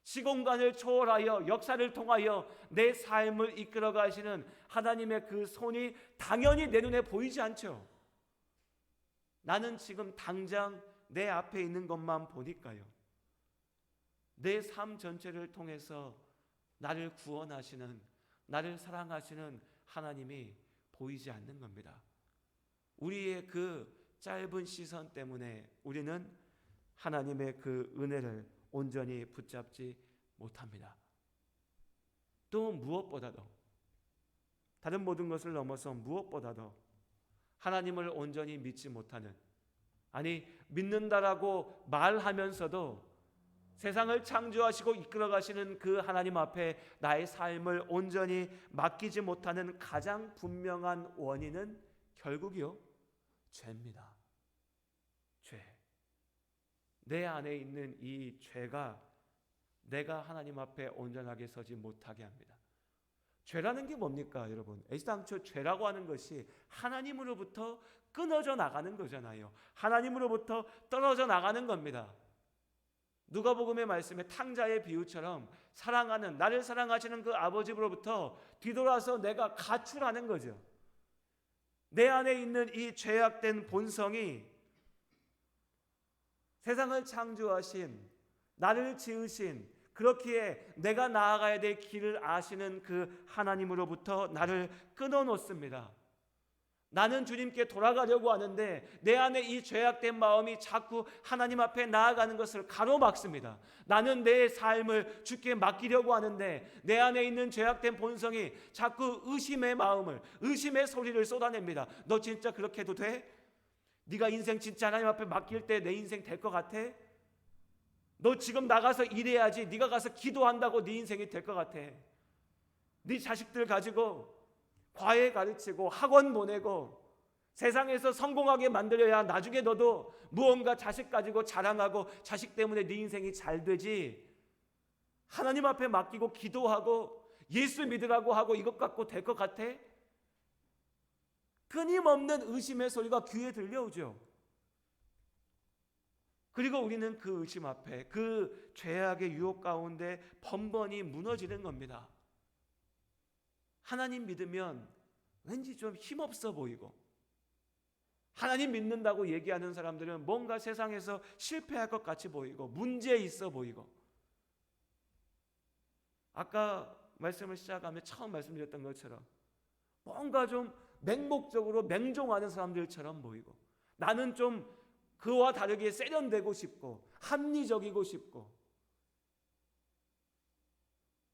Speaker 1: 시공간을 초월하여 역사를 통하여 내 삶을 이끌어 가시는 하나님의 그 손이 당연히 내 눈에 보이지 않죠. 나는 지금 당장 내 앞에 있는 것만 보니까요. 내 삶 전체를 통해서 나를 구원하시는, 나를 사랑하시는 하나님이 보이지 않는 겁니다. 우리의 그 짧은 시선 때문에 우리는 하나님의 그 은혜를 온전히 붙잡지 못합니다. 또 무엇보다도, 다른 모든 것을 넘어서 무엇보다도 하나님을 온전히 믿지 못하는, 아니 믿는다라고 말하면서도 세상을 창조하시고 이끌어 가시는 그 하나님 앞에 나의 삶을 온전히 맡기지 못하는 가장 분명한 원인은 결국이요, 죄입니다. 죄. 내 안에 있는 이 죄가 내가 하나님 앞에 온전하게 서지 못하게 합니다. 죄라는 게 뭡니까, 여러분? 애시당초 죄라고 하는 것이 하나님으로부터 끊어져 나가는 거잖아요. 하나님으로부터 떨어져 나가는 겁니다. 누가복음의 말씀에 탕자의 비유처럼 사랑하는, 나를 사랑하시는 그 아버지로부터 뒤돌아서 내가 가출하는 거죠. 내 안에 있는 이 죄악된 본성이 세상을 창조하신, 나를 지으신, 그렇기에 내가 나아가야 될 길을 아시는 그 하나님으로부터 나를 끊어놓습니다. 나는 주님께 돌아가려고 하는데 내 안에 이 죄악된 마음이 자꾸 하나님 앞에 나아가는 것을 가로막습니다. 나는 내 삶을 주께 맡기려고 하는데 내 안에 있는 죄악된 본성이 자꾸 의심의 마음을, 의심의 소리를 쏟아냅니다. 너 진짜 그렇게 해도 돼? 네가 인생 진짜 하나님 앞에 맡길 때 내 인생 될 것 같아? 너 지금 나가서 일해야지, 네가 가서 기도한다고 네 인생이 될 것 같아? 네 자식들 가지고 과외 가르치고 학원 보내고 세상에서 성공하게 만들어야 나중에 너도 무언가 자식 가지고 자랑하고 자식 때문에 네 인생이 잘 되지. 하나님 앞에 맡기고 기도하고 예수 믿으라고 하고 이것 갖고 될 것 같아? 끊임없는 의심의 소리가 귀에 들려오죠. 그리고 우리는 그 의심 앞에, 그 죄악의 유혹 가운데 번번이 무너지는 겁니다. 하나님 믿으면 왠지 좀 힘없어 보이고, 하나님 믿는다고 얘기하는 사람들은 뭔가 세상에서 실패할 것 같이 보이고 문제 있어 보이고, 아까 말씀을 시작하며 처음 말씀드렸던 것처럼 뭔가 좀 맹목적으로 맹종하는 사람들처럼 보이고, 나는 좀 그와 다르게 세련되고 싶고 합리적이고 싶고,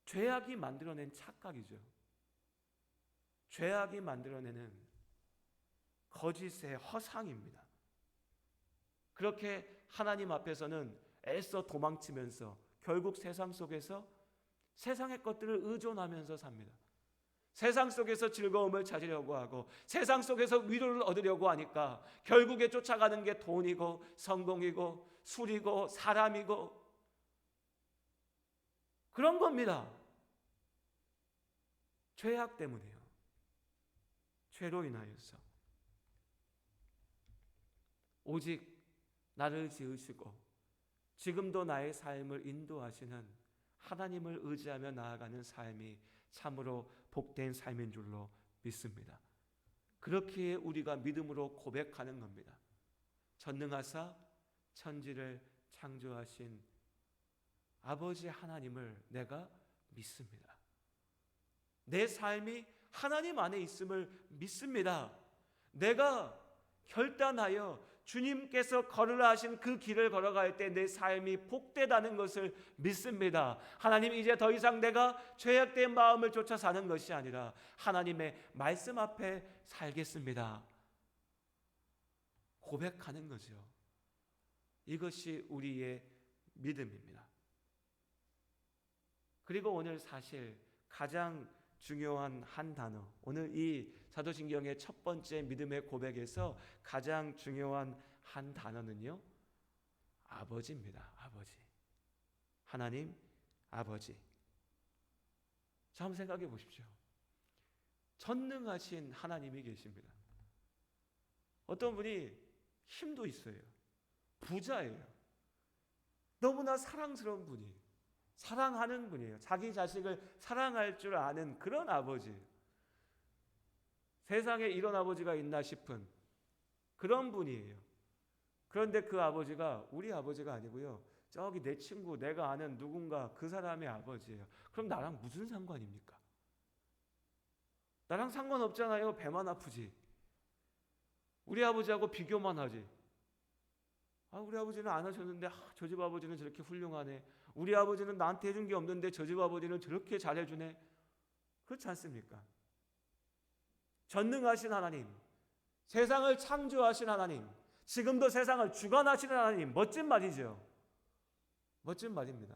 Speaker 1: 죄악이 만들어낸 착각이죠. 죄악이 만들어내는 거짓의 허상입니다. 그렇게 하나님 앞에서는 애써 도망치면서 결국 세상 속에서 세상의 것들을 의존하면서 삽니다. 세상 속에서 즐거움을 찾으려고 하고 세상 속에서 위로를 얻으려고 하니까 결국에 쫓아가는 게 돈이고 성공이고 술이고 사람이고 그런 겁니다. 죄악 때문이에요. 죄로 인하여서. 오직 나를 지으시고 지금도 나의 삶을 인도하시는 하나님을 의지하며 나아가는 삶이 참으로 복된 삶인 줄로 믿습니다. 그렇게 우리가 믿음으로 고백하는 겁니다. 전능하사 천지를 창조하신 아버지 하나님을 내가 믿습니다. 내 삶이 하나님 안에 있음을 믿습니다. 내가 결단하여 주님께서 걸으라 하신 그 길을 걸어갈 때 내 삶이 복되다는 것을 믿습니다. 하나님, 이제 더 이상 내가 죄악된 마음을 쫓아 사는 것이 아니라 하나님의 말씀 앞에 살겠습니다. 고백하는 거죠. 이것이 우리의 믿음입니다. 그리고 오늘 사실 가장 중요한 한 단어, 오늘 이 사도신경의 첫 번째 믿음의 고백에서 가장 중요한 한 단어는요, 아버지입니다. 아버지. 하나님 아버지. 자, 한번 생각해 보십시오. 전능하신 하나님이 계십니다. 어떤 분이 힘도 있어요. 부자예요. 너무나 사랑스러운 분이에요. 사랑하는 분이에요. 자기 자식을 사랑할 줄 아는 그런 아버지예요. 세상에 이런 아버지가 있나 싶은 그런 분이에요. 그런데 그 아버지가 우리 아버지가 아니고요, 저기 내 친구, 내가 아는 누군가 그 사람의 아버지예요. 그럼 나랑 무슨 상관입니까? 나랑 상관없잖아요. 배만 아프지. 우리 아버지하고 비교만 하지. 우리 아버지는 안 하셨는데 저 집 아버지는 저렇게 훌륭하네. 우리 아버지는 나한테 해준 게 없는데 저 집 아버지는 저렇게 잘해주네. 그렇지 않습니까? 전능하신 하나님, 세상을 창조하신 하나님, 지금도 세상을 주관하시는 하나님, 멋진 말이죠. 멋진 말입니다.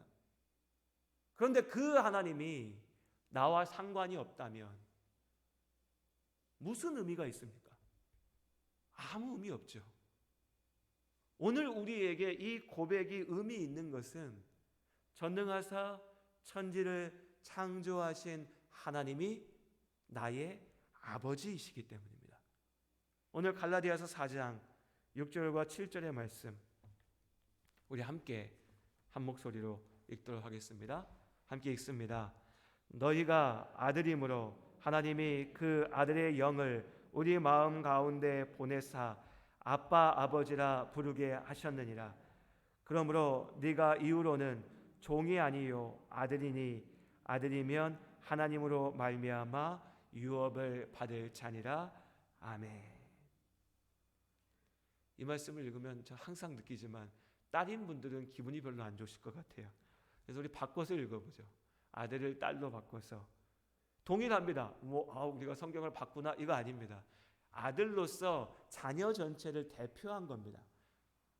Speaker 1: 그런데 그 하나님이 나와 상관이 없다면 무슨 의미가 있습니까? 아무 의미 없죠. 오늘 우리에게 이 고백이 의미 있는 것은 전능하사 천지를 창조하신 하나님이 나의 아버지이시기 때문입니다. 오늘 갈라디아서 4장 6절과 7절의 말씀, 우리 함께 한 목소리로 읽도록 하겠습니다. 함께 읽습니다. 너희가 아들임으로 하나님이 그 아들의 영을 우리 마음 가운데 보내사 아빠 아버지라 부르게 하셨느니라. 그러므로 네가 이후로는 종이 아니요 아들이니 아들이면 하나님으로 말미암아 유업을 받을 자니라. 아멘. 이 말씀을 읽으면 저 항상 느끼지만 딸인 분들은 기분이 별로 안 좋으실 것 같아요. 그래서 우리 바꿔서 읽어보죠. 아들을 딸로 바꿔서. 동일합니다. 우리가 성경을 바꾸나? 이거 아닙니다. 아들로서 자녀 전체를 대표한 겁니다.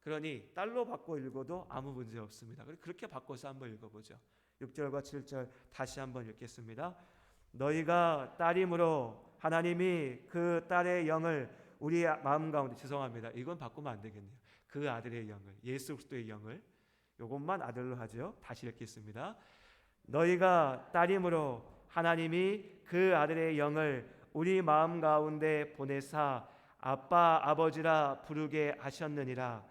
Speaker 1: 그러니 딸로 바꿔 읽어도 아무 문제 없습니다. 그렇게 바꿔서 한번 읽어보죠. 6절과 7절 다시 한번 읽겠습니다. 너희가 딸임으로 하나님이 그 딸의 영을 우리 마음 가운데, 죄송합니다. 이건 바꾸면 안 되겠네요. 그 아들의 영을, 예수 그리스도의 영을, 이것만 아들로 하죠. 다시 읽겠습니다. 너희가 딸이므로 하나님이 그 아들의 영을 우리 마음 가운데 보내사 아빠 아버지라 부르게 하셨느니라.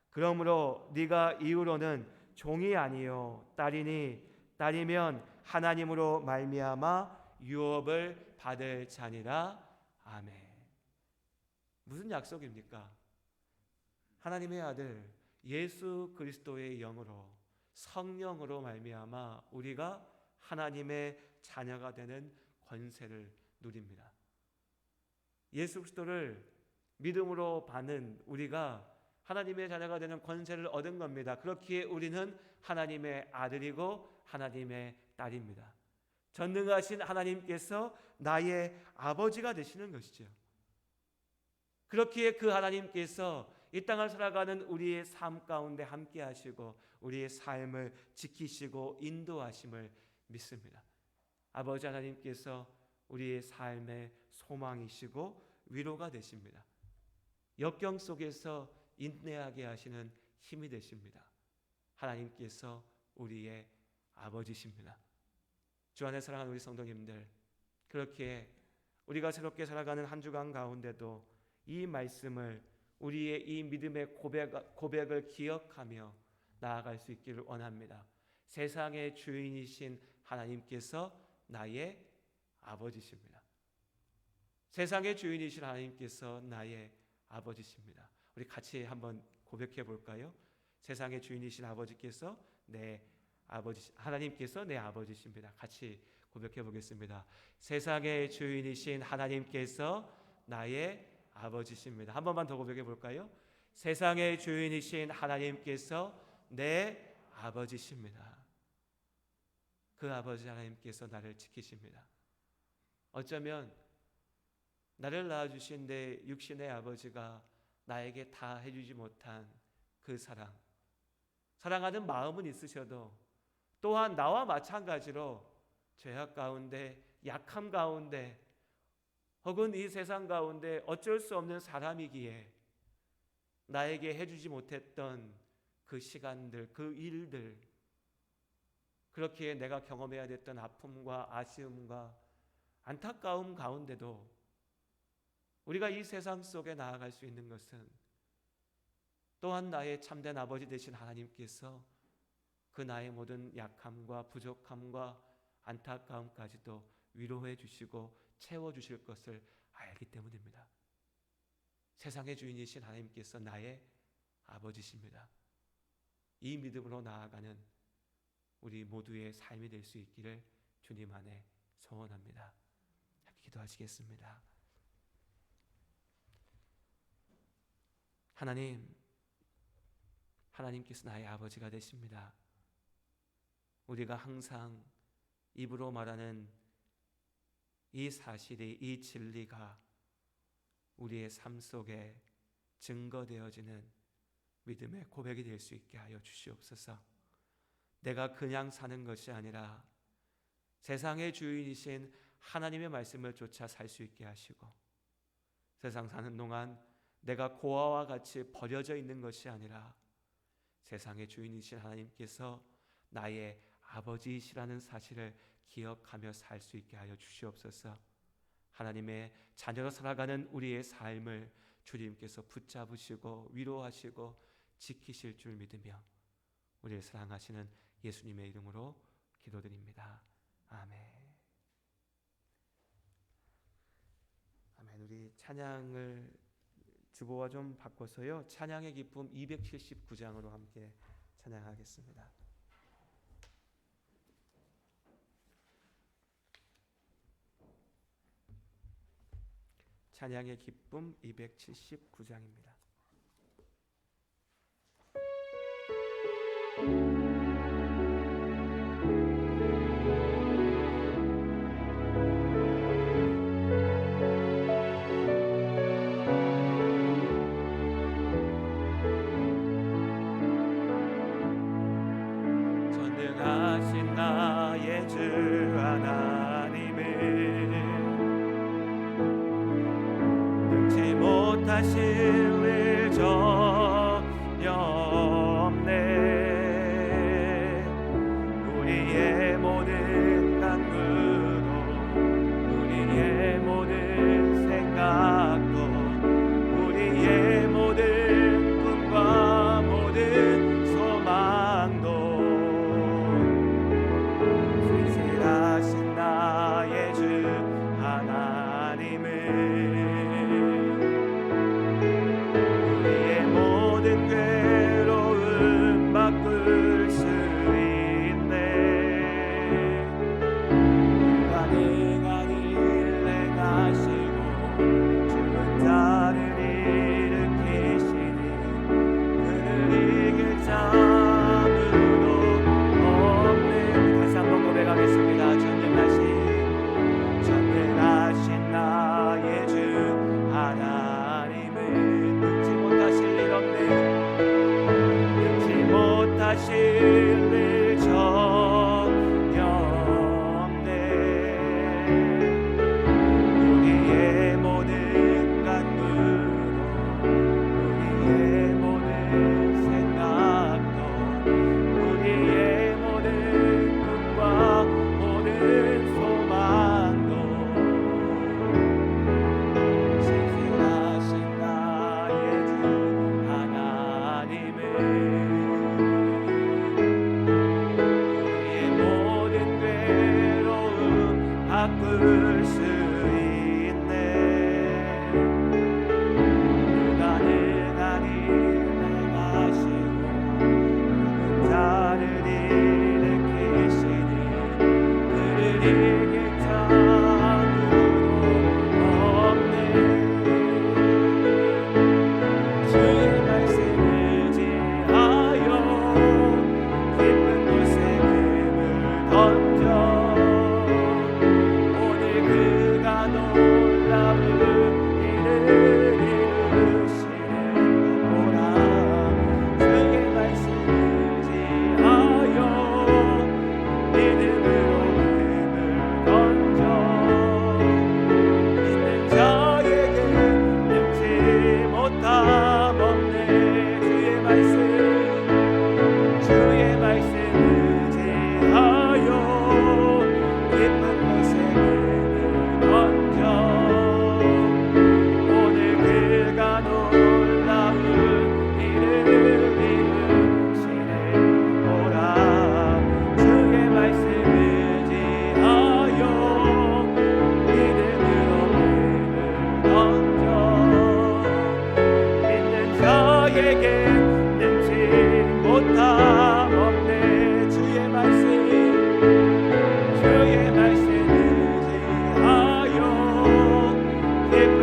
Speaker 1: 그러므로 네가 이후로는 종이 아니요 딸이니 딸이면 하나님으로 말미암아 유업을 받을 자니라. 아멘. 무슨 약속입니까? 하나님의 아들 예수 그리스도의 영으로 성령으로 말미암아 우리가 하나님의 자녀가 되는 권세를 누립니다. 예수 그리스도를 믿음으로 받는 우리가 하나님의 자녀가 되는 권세를 얻은 겁니다. 그렇기에 우리는 하나님의 아들이고 하나님의 딸입니다. 전능하신 하나님께서 나의 아버지가 되시는 것이죠. 그렇기에 그 하나님께서 이 땅을 살아가는 우리의 삶 가운데 함께 하시고 우리의 삶을 지키시고 인도하심을 믿습니다. 아버지 하나님께서 우리의 삶의 소망이시고 위로가 되십니다. 역경 속에서 인내하게 하시는 힘이 되십니다. 하나님께서 우리의 아버지십니다. 주 안에 사랑하는 우리 성도님들, 그렇게 우리가 새롭게 살아가는 한 주간 가운데도 이 말씀을 우리의 이 믿음의 고백을 기억하며 나아갈 수 있기를 원합니다. 세상의 주인이신 하나님께서 나의 아버지십니다. 세상의 주인이신 하나님께서 나의 아버지십니다. 우리 같이 한번 고백해 볼까요? 세상의 주인이신 아버지께서 내 아버지, 하나님께서 내 아버지십니다. 같이 고백해 보겠습니다. 세상의 주인이신 하나님께서 나의 아버지십니다. 한 번만 더 고백해 볼까요? 세상의 주인이신 하나님께서 내 아버지십니다. 그 아버지 하나님께서 나를 지키십니다. 어쩌면 나를 낳아주신 내 육신의 아버지가 나에게 다 해주지 못한 그 사랑하는 마음은 있으셔도 또한 나와 마찬가지로 죄악 가운데, 약함 가운데, 혹은 이 세상 가운데 어쩔 수 없는 사람이기에 나에게 해주지 못했던 그 시간들, 그 일들, 그렇기에 내가 경험해야 됐던 아픔과 아쉬움과 안타까움 가운데도 우리가 이 세상 속에 나아갈 수 있는 것은 또한 나의 참된 아버지 되신 하나님께서 그 나의 모든 약함과 부족함과 안타까움까지도 위로해 주시고 채워주실 것을 알기 때문입니다. 세상의 주인이신 하나님께서 나의 아버지십니다. 이 믿음으로 나아가는 우리 모두의 삶이 될 수 있기를 주님 안에 소원합니다. 기도하시겠습니다. 하나님께서 나의 아버지가 되십니다. 우리가 항상 입으로 말하는 이 사실이, 이 진리가 우리의 삶 속에 증거되어지는 믿음의 고백이 될 수 있게 하여 주시옵소서. 내가 그냥 사는 것이 아니라 세상의 주인이신 하나님의 말씀을 쫓아 살 수 있게 하시고, 세상 사는 동안 내가 고아와 같이 버려져 있는 것이 아니라 세상의 주인이신 하나님께서 나의 아버지이시라는 사실을 기억하며 살 수 있게 하여 주시옵소서. 하나님의 자녀로 살아가는 우리의 삶을 주님께서 붙잡으시고 위로하시고 지키실 줄 믿으며 우리를 사랑하시는 예수님의 이름으로 기도드립니다. 아멘. 아멘. 우리 찬양을 주보와 좀 바꿔서요, 찬양의 기쁨 279장으로 함께 찬양하겠습니다. 찬양의 기쁨 279장입니다. 전능하신 나의 주 하나님을 못하실 일 전혀 없네. 우리의 모든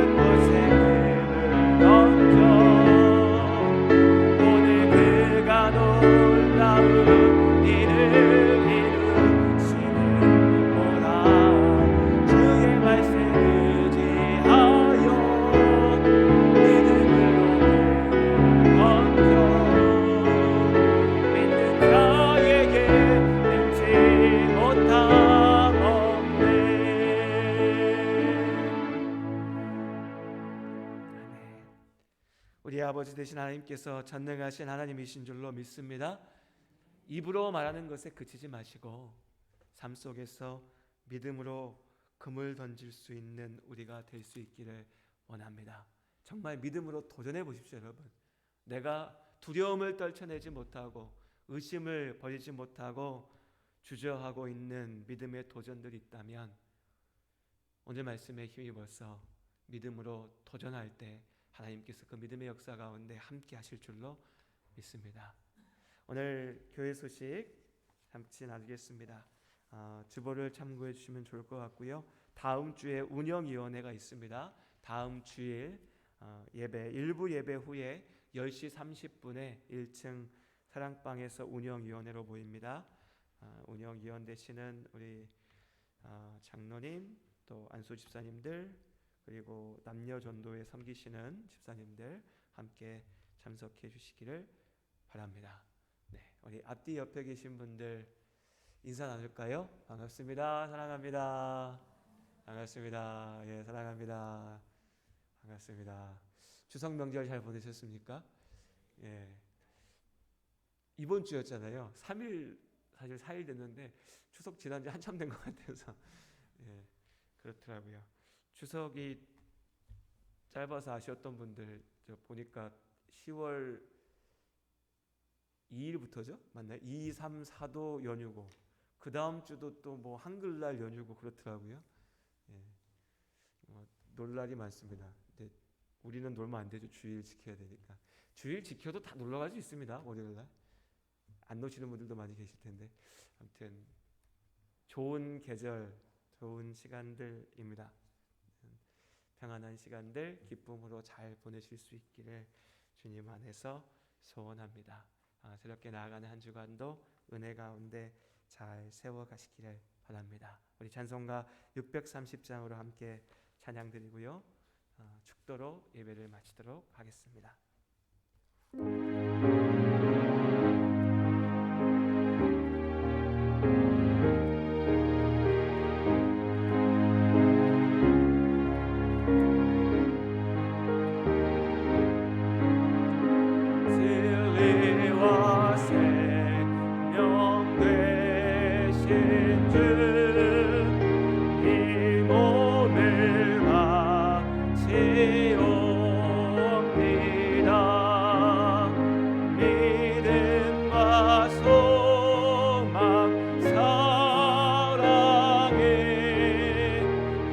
Speaker 1: 모든 것에 금을 던져 오늘 그가 놀라운 일을 이루시는 보라. 주의 말씀 의지하여 믿음으로 금을 던져 믿는 자에게 능치 못함 없네. 아멘. 우리 아버지 되신 하나님께서 전능하신 하나님이신 줄로 믿습니다. 입으로 말하는 것에 그치지 마시고 삶 속에서 믿음으로 금을 던질 수 있는 우리가 될 수 있기를 원합니다. 정말 믿음으로 도전해 보십시오, 여러분. 내가 두려움을 떨쳐내지 못하고 의심을 버리지 못하고 주저하고 있는 믿음의 도전들이 있다면 오늘 말씀에 힘입어서 믿음으로 도전할 때 하나님께서 그 믿음의 역사 가운데 함께 하실 줄로 믿습니다. 오늘 교회 소식 잠시 나누겠습니다. 주보를 참고해 주시면 좋을 것 같고요. 다음 주에 운영위원회가 있습니다. 다음 주일 예배 일부 예배 후에 10시 30분에 1층 사랑방에서 운영위원회로 모입니다. 운영위원 되시는 우리 장로님 또 안수 집사님들 그리고 남녀 전도에 섬기시는 집사님들 함께 참석해 주시기를 바랍니다. 네, 우리 앞뒤 옆에 계신 분들 인사 나눌까요? 반갑습니다. 사랑합니다. 반갑습니다. 예, 사랑합니다. 반갑습니다. 추석 명절 잘 보내셨습니까? 예. 이번 주였잖아요. 3일 사실 4일 됐는데 추석 지난 지 한참 된 것 같아서 예, 그렇더라고요. 추석이 짧아서 아쉬웠던 분들 저 보니까 10월 2일부터죠? 맞나요? 2, 3, 4도 연휴고 그 다음 주도 또 뭐 한글날 연휴고 그렇더라고요. 예. 놀 날이 많습니다. 근데 우리는 놀면 안 되죠. 주일 지켜야 되니까. 주일 지켜도 다 놀러 갈 수 있습니다. 월요일날. 안 노시는 분들도 많이 계실 텐데 아무튼 좋은 계절, 좋은 시간들입니다. 평안한 시간들 기쁨으로 잘 보내실 수 있기를 주님 안에서 소원합니다. 새롭게 나아가는 한 주간도 은혜 가운데 잘 세워가시기를 바랍니다. 우리 찬송가 630장으로 함께 찬양 드리고요. 축도로 예배를 마치도록 하겠습니다. 진리와 생명 되신 주 이 몸을 바치옵니다. 믿음과 소망 사랑에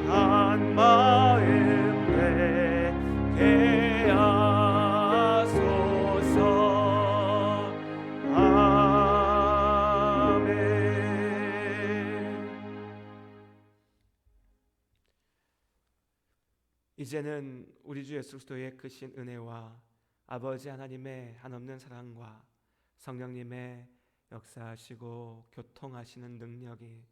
Speaker 1: 한 마음 되게 하소서. 아멘. 이제는 우리 주 예수 그리스도의 크신 은혜와 아버지 하나님의 한없는 사랑과 성령님의 역사하시고 교통하시는 능력이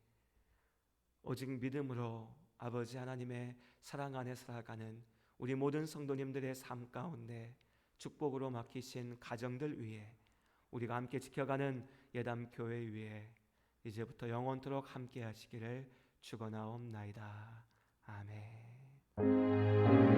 Speaker 1: 오직 믿음으로 아버지 하나님의 사랑 안에 살아가는 우리 모든 성도님들의 삶 가운데 축복으로 막히신 가정들 위에 우리가 함께 지켜가는 예담교회 위에 이제부터 영원토록 함께 하시기를 축원하옵나이다. 아멘.